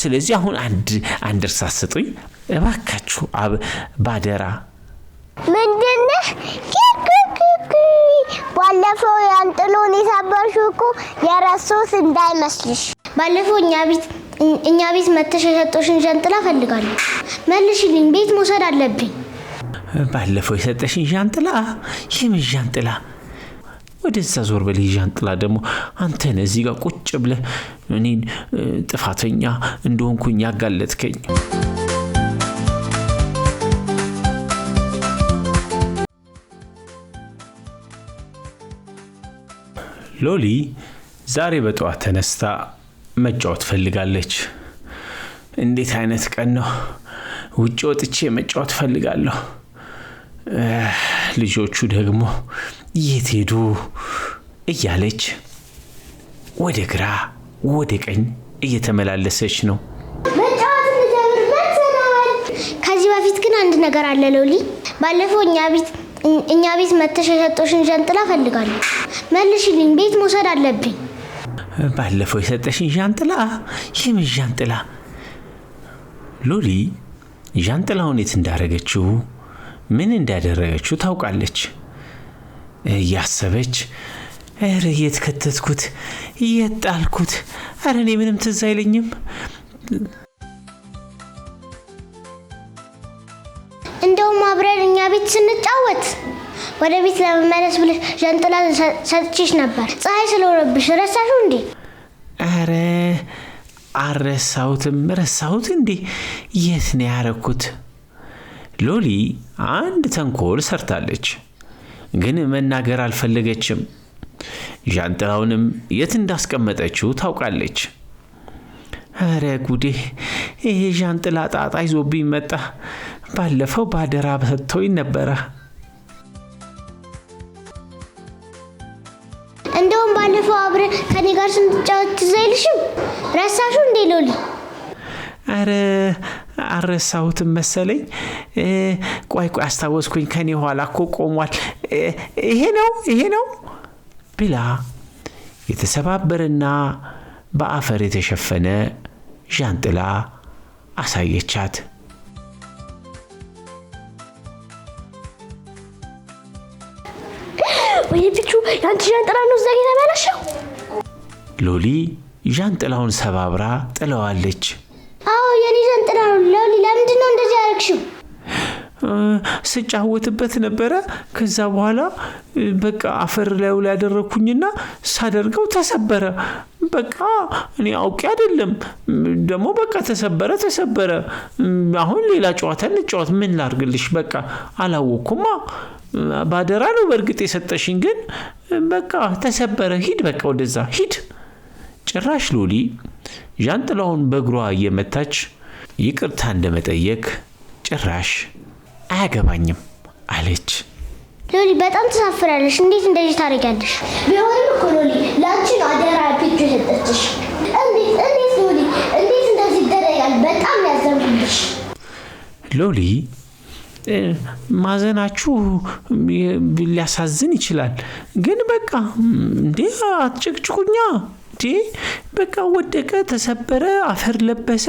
ስለዚህ አሁን አንድ እርሳስ ስጡኝ እባካችሁ ባደራ ምንድነው ባለፈው ያንጥሎን የሰበርሽው እኮ የረሳሁት እንዳይመስልሽ ባለፈው እኛ ቤት መተሽ የሰጠሽን ጃንጥላ ፈልጋለሁ መልሽልኝ ቤት መውሰድ አለብኝ ባለፈው የሰጠሽን ጃንጥላ የምን ጃንጥላ ወደዛ ዞር በል ጃንጥላ ደግሞ አንተ ነህ እዚህ ጋር ቁጭ ብለህ እኔን ጥፋተኛ እንደሆንኩኝ ያጋለጥከኝ ሎሊ ዛሬ በጠዋት ተነስታ መጫወት ፈልጋለች እንዴት አይነት ቀን ነው ውጭ ወጥቼ መጫወት ፈልጋለሁ ልጆቹ ደግሞ የት ሄዱ እያለች ወደ ግራ ወደ ቀኝ እየተመላለሰች ነው መጫወት እንደጀመርበት ሰናል ከዚህ በፊት ግን አንድ ነገር አለ ሎሊ ባለፈው እኛ ቤት መተሽ የሰጠሽን ጃንጥላ ፈልጋለሁ መልሽልኝ ቤት መውሰድ አለብኝ ባለፈው የሰጠሽን ጃንጥላ የምን ጃንጥላ ሎሊ ጃንጥላውን የት እንዳረገችው ምን እንዳደረገችው ታውቃለች ያሰበች የት ከተትኩት የት ጣልኩት እኔ ምንም ትዝ አይለኝም እንደውም አብረን እኛ ቤት ስንጫወት ወደ ቤት ለመመለስ ብለሽ ጃንጥላ ሰጥቼሽ ነበር ፀሐይ ስለሆነብሽ ረሳሽው እንዴ ረሳሁት እንዴ የት ነው ያረኩት ሎሊ አንድ ተንኮል ሰርታለች ግን መናገር አልፈለገችም ጃንጥላውንም የት እንዳስቀመጠችው ታውቃለች ጉዴ ይሄ ጃንጥላ ጣጣ ይዞብኝ መጣ ባለፈው ባደራ በሰጥቶኝ ነበር እንደውም ባለፈው አብረን ከኔ ጋር ስንጫወት ትዝ አይልሽም ረሳሽው እንዴ ሎሊ አረሳሁትም መሰለኝ ቆይ አስታወስኩኝ ከኔ ኋላ እኮ ቆሟል ይሄ ነው ብላ የተሰባበረና በአፈር የተሸፈነ ጃንጥላ አሳየቻት ወይኔ ያንቺ ጃንጥላ ነው እዛ የተበላሸው ሎሊ ጃንጥላውን ሰባብራ ጥለዋለች አዎ የኔ ጃንጥላ ነው ሎሊ ለምንድን ነው እንደዚህ ያረክሽው ስጫወትበት ነበር ከዛ በኋላ በቃ አፈር ላይ ያደረኩኝና ሳደርገው ተሰበረ በቃ እኔ አውቄ አይደለም ደግሞ በቃ ተሰበረ አሁን ሌላ ጨዋታ እንጫወት ምን ላርግልሽ በቃ አላወኩም ባደራ ነው በርግጥ የሰጠሽኝ ግን በቃ ተሰበረ ሂድ በቃ ወደዛ ሂድ ጭራሽ ሎሊ ጃንጥላውን በእግሯ እየመታች ይቅርታ እንደመጠየቅ ጭራሽ አያገባኝም አለች ሎሊ በጣም ተሳፍራለሽ እንዴት እንደዚህ ታረጋለሽ ቢሆንም እኮ ሎሊ ላንቺ ነው አደራ ፒቹ ሰጠችሽ እንዴት ሎሊ እንዴት እንደዚህ ይደረጋል በጣም ያዘንኩልሽ ሎሊ ማዘናችሁ ሊያሳዝን ይችላል ግን በቃ እንዴ አትጨቅጭቁኛ በቃ ወደቀ ተሰበረ አፈር ለበሰ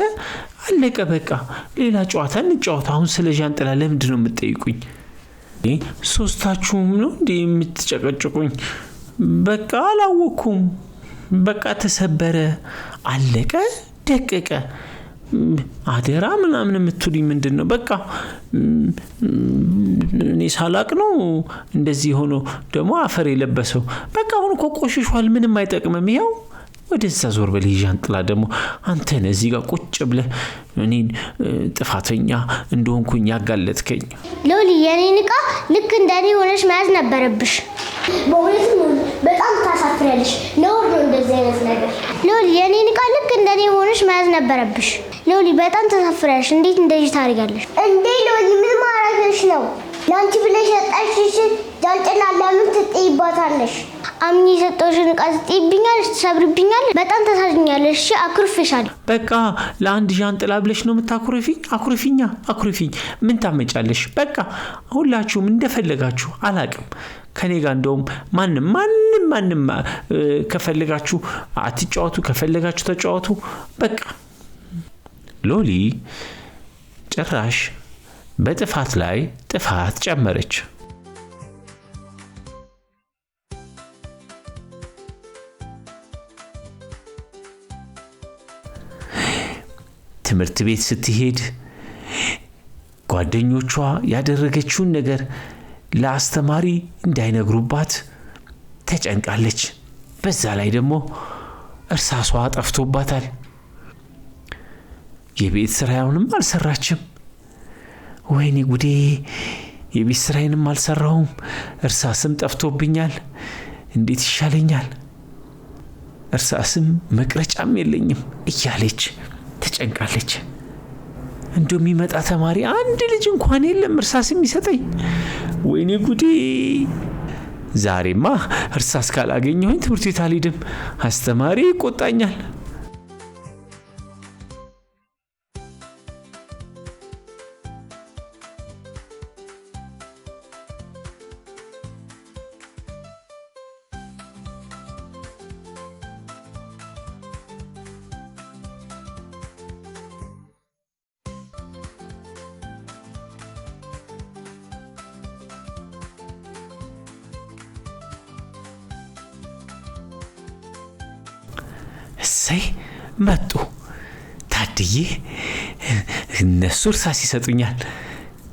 አለቀ በቃ ሌላ ጨዋታ እንጫወት አሁን ስለ ጃንጥላ ለምንድን ነው የምትጠይቁኝ ሶስታችሁም ነው እንዴ የምትጨቀጭቁኝ በቃ አላወኩም በቃ ተሰበረ አለቀ ደቀቀ አደራ ምናምን የምትሉኝ ምንድነው በቃ እኔ ሳላቅ ነው እንደዚህ ሆኖ ደግሞ አፈር የለበሰው በቃ አሁን እኮ ቆሽሿል ምንም አይጠቅምም ይሄው ወደዛ ዞር በል ጃንጥላ ደግሞ አንተ ነህ እዚህ ጋር ቁጭ ብለህ እኔን ጥፋተኛ እንደሆንኩኝ ያጋለጥከኝ ሎሊ የኔን ዕቃ ልክ እንደኔ ሆነሽ መያዝ ነበረብሽ በእውነት በጣም ታሳፍሪያለሽ ነው እንደዚህ አይነት ነገር ሎሊ የኔን ዕቃ ልክ እንደኔ ሆነሽ መያዝ ነበረብሽ ሎሊ በጣም ታሳፍሪያለሽ እንዴት እንደዚህ ታደርጋለሽ እንዴ ሎሊ ምን ማረግሽ ነው ላንቺ ብለሽ ሰጣሽሽ ጃንጥላ ለምን ትጥይባታለሽ አምኒ ሰጠሽን ዕቃ ትጥይብኛለሽ ትሰብርብኛለሽ በጣም ታሳዝኛለሽ አኩርፍሻለሁ በቃ ለአንድ ጃንጥላ ብለሽ ነው የምታኩርፊኝ አኩርፊኝ ምን ታመጫለሽ በቃ ሁላችሁም እንደፈለጋችሁ አላቅም ከኔ ጋር እንደውም ማንንም ከፈለጋችሁ አትጫወቱ ከፈለጋችሁ ተጫወቱ በቃ ሎሊ ጭራሽ በጥፋት ላይ ጥፋት ጨመረች። ትምህርት ቤት ስትሄድ ጓደኞቿ ያደረገችውን ነገር ለአስተማሪ እንዳይነግሩባት ተጨንቃለች። በዛ ላይ ደግሞ እርሳሷ ጠፍቶባታል። የቤት ስራውንም አልሰራችም። ወይኔ ጉዴ! የቤት ስራዬንም አልሰራሁም፣ እርሳስም ጠፍቶብኛል፣ እንዴት ይሻለኛል? እርሳስም መቅረጫም የለኝም እያለች ተጨንቃለች። እንደሚመጣ ተማሪ አንድ ልጅ እንኳን የለም እርሳስ የሚሰጠኝ። ወይኔ ጉዴ! ዛሬማ እርሳስ ካላገኘሁኝ ትምህርት ቤት አልሄድም፣ አስተማሪ ይቆጣኛል። እሰይ መጡ ታድዬ፣ እነሱ እርሳስ ይሰጡኛል፣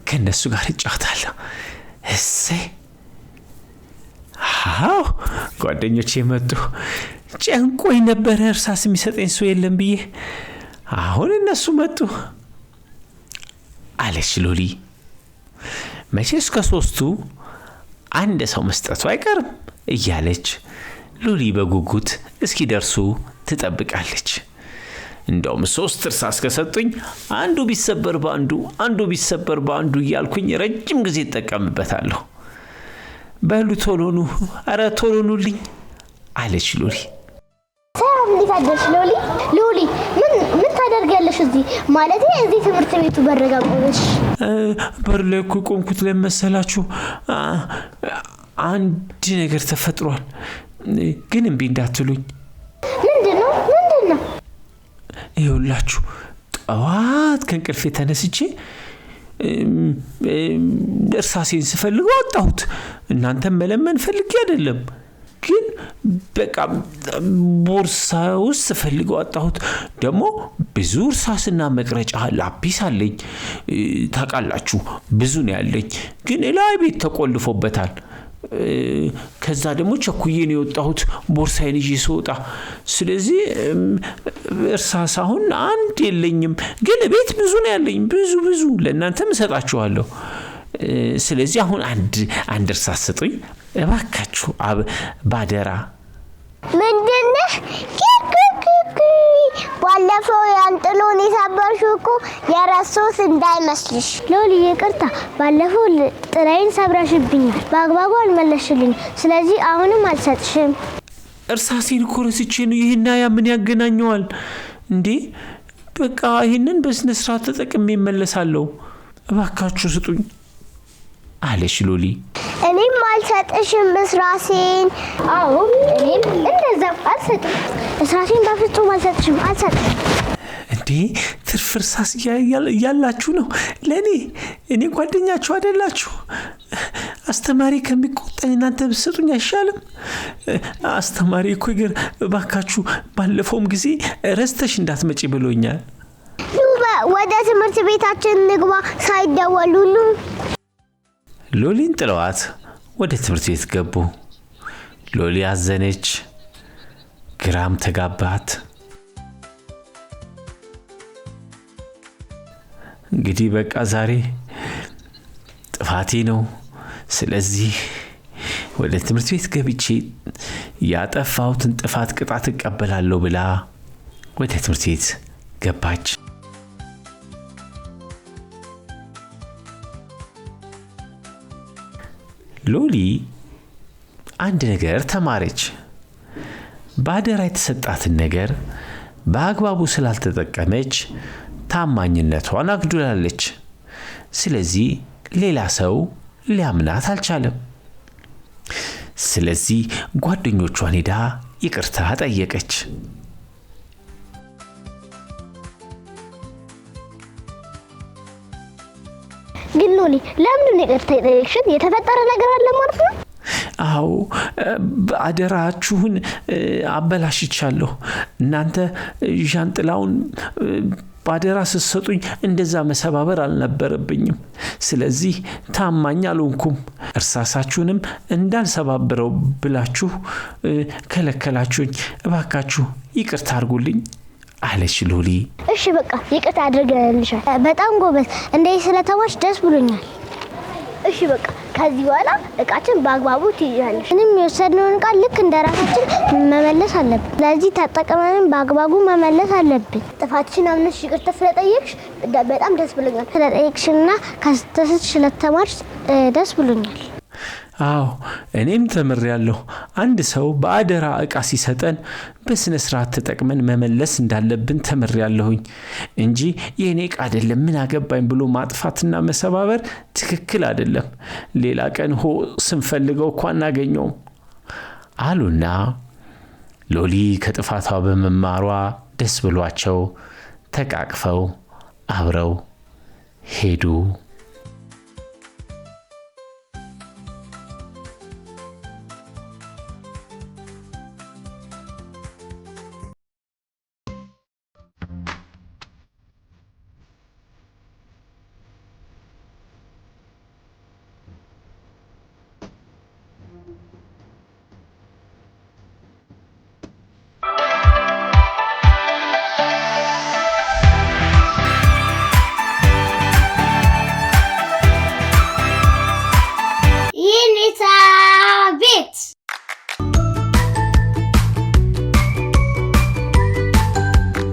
ከነሱ ጋር እጫወታለሁ። እሰይ አዎ ጓደኞቼ መጡ። ጨንቆኝ ነበረ እርሳስ የሚሰጠኝ ሰው የለም ብዬ፣ አሁን እነሱ መጡ አለች ሎሊ። መቼስ ከሶስቱ አንድ ሰው መስጠቱ አይቀርም እያለች ሎሊ በጉጉት እስኪደርሱ ትጠብቃለች። እንደውም 3 እርሳስ ከሰጡኝ አንዱ ቢሰበር በአንዱ እያልኩኝ ረጅም ጊዜ እጠቀምበታለሁ። በሉ ቶሎኑ፣ አረ ቶሎኑልኝ አለች ሎሊ። ሰላም እንዴት አደርሽ ሎሊ? ሎሊ ምን ታደርጊያለሽ እዚህ? ማለቴ እዚህ ትምህርት ቤቱ በረጋ ቆመሽ? በር ላይ እኮ ቆምኩት ለመሰላችሁ አንድ ነገር ተፈጥሯል፣ ግን እምቢ እንዳትሉኝ። ምንድነው? ይኸውላችሁ ጠዋት ከእንቅልፌ ተነስቼ እርሳሴን ስፈልገው አጣሁት። እናንተም መለመን ፈልጌ አይደለም፣ ግን በቃ ቦርሳ ውስጥ ስፈልገው አጣሁት። ደግሞ ብዙ እርሳስና መቅረጫ ላጲስ አለኝ፣ ታውቃላችሁ ብዙ ነው ያለኝ፣ ግን ላይ ቤት ተቆልፎበታል። ከዛ ደግሞ ቸኩዬ ነው የወጣሁት ቦርሳዬን ይዤ ስወጣ። ስለዚህ እርሳስ አሁን አንድ የለኝም፣ ግን ቤት ብዙ ነው ያለኝ፣ ብዙ ለእናንተም እሰጣችኋለሁ። ስለዚህ አሁን አንድ እርሳስ ስጡኝ እባካችሁ ባደራ። ምንድነው? ባለፈው ያንጥሎን የሰበርሽው እኮ የረሳሁት እንዳይመስልሽ። ሎሊ ይቅርታ፣ ባለፈው ጥራዬን ሰብረሽብኛል፣ በአግባቡ አልመለስሽልኝ። ስለዚህ አሁንም አልሰጥሽም። እርሳሴን እኮ ረስቼ ነው። ይሄና ያ ምን ያገናኘዋል እንዴ? በቃ ይሄንን በስነ ስርዓት ተጠቅሜ እመለሳለሁ። እባካችሁ ስጡኝ አለች ሎሊ። እኔም አልሰጥሽም እርሳሴን። አዎ እኔም እንደዛው አልሰጥም እርሳሴን፣ በፍጹም አልሰጥሽም። እንዴ ትርፍ እርሳስ ያላችሁ ነው ለኔ? እኔ ጓደኛችሁ አይደላችሁ? አስተማሪ ከሚቆጣኝ እናንተ ብትሰጡኝ አይሻልም? አስተማሪ እኮ እባካችሁ ባለፈውም ጊዜ ረስተሽ እንዳትመጪ ብሎኛል። ወደ ትምህርት ቤታችን ንግባ ሳይደወል ሁሉ። ሎሊን ጥለዋት ወደ ትምህርት ቤት ገቡ። ሎሊ አዘነች፣ ግራም ተጋባት። እንግዲህ በቃ ዛሬ ጥፋቴ ነው፣ ስለዚህ ወደ ትምህርት ቤት ገብቼ ያጠፋሁትን ጥፋት ቅጣት እቀበላለሁ ብላ ወደ ትምህርት ቤት ገባች። ሎሊ አንድ ነገር ተማረች። ባደራ የተሰጣትን ነገር በአግባቡ ስላልተጠቀመች ታማኝነቷን አግዱላለች። ስለዚህ ሌላ ሰው ሊያምናት አልቻለም። ስለዚህ ጓደኞቿን ሄዳ ይቅርታ ጠየቀች። ግን ሎሊ ለምን ይቅርታ ጠየቅሽን? የተፈጠረ ነገር አለ ማለት ነው? አዎ አደራችሁን አበላሽቻለሁ። እናንተ ዣንጥላውን ባደራ ስትሰጡኝ እንደዛ መሰባበር አልነበረብኝም። ስለዚህ ታማኝ አልሆንኩም። እርሳሳችሁንም እንዳልሰባብረው ብላችሁ ከለከላችሁኝ። እባካችሁ ይቅርታ አድርጉልኝ አለች ሎሊ። እሺ በቃ ይቅርታ አድርገንልሻል። በጣም ጎበዝ። እንደዚህ ስለተማርሽ ደስ ብሎኛል። እሺ በቃ ከዚህ በኋላ እቃችን በአግባቡ ትይዣለሽ። ምንም የወሰድነውን እቃ ልክ እንደራሳችን መመለስ አለብን። ስለዚህ ተጠቅመን በአግባቡ መመለስ አለብን። ጥፋትሽን አምነሽ ይቅርታ ስለጠየቅሽ በጣም ደስ ብሎኛል። ስለጠየቅሽና ከስተትሽ ስለተማርሽ ደስ ብሎኛል። አዎ እኔም ተምሬያለሁ። አንድ ሰው በአደራ እቃ ሲሰጠን በስነ ስርዓት ተጠቅመን መመለስ እንዳለብን ተምሬያለሁኝ እንጂ የኔ እቃ አይደለም ምን አገባኝ ብሎ ማጥፋትና መሰባበር ትክክል አይደለም። ሌላ ቀን ስንፈልገው እኮ አናገኘውም አሉና ሎሊ ከጥፋቷ በመማሯ ደስ ብሏቸው ተቃቅፈው አብረው ሄዱ።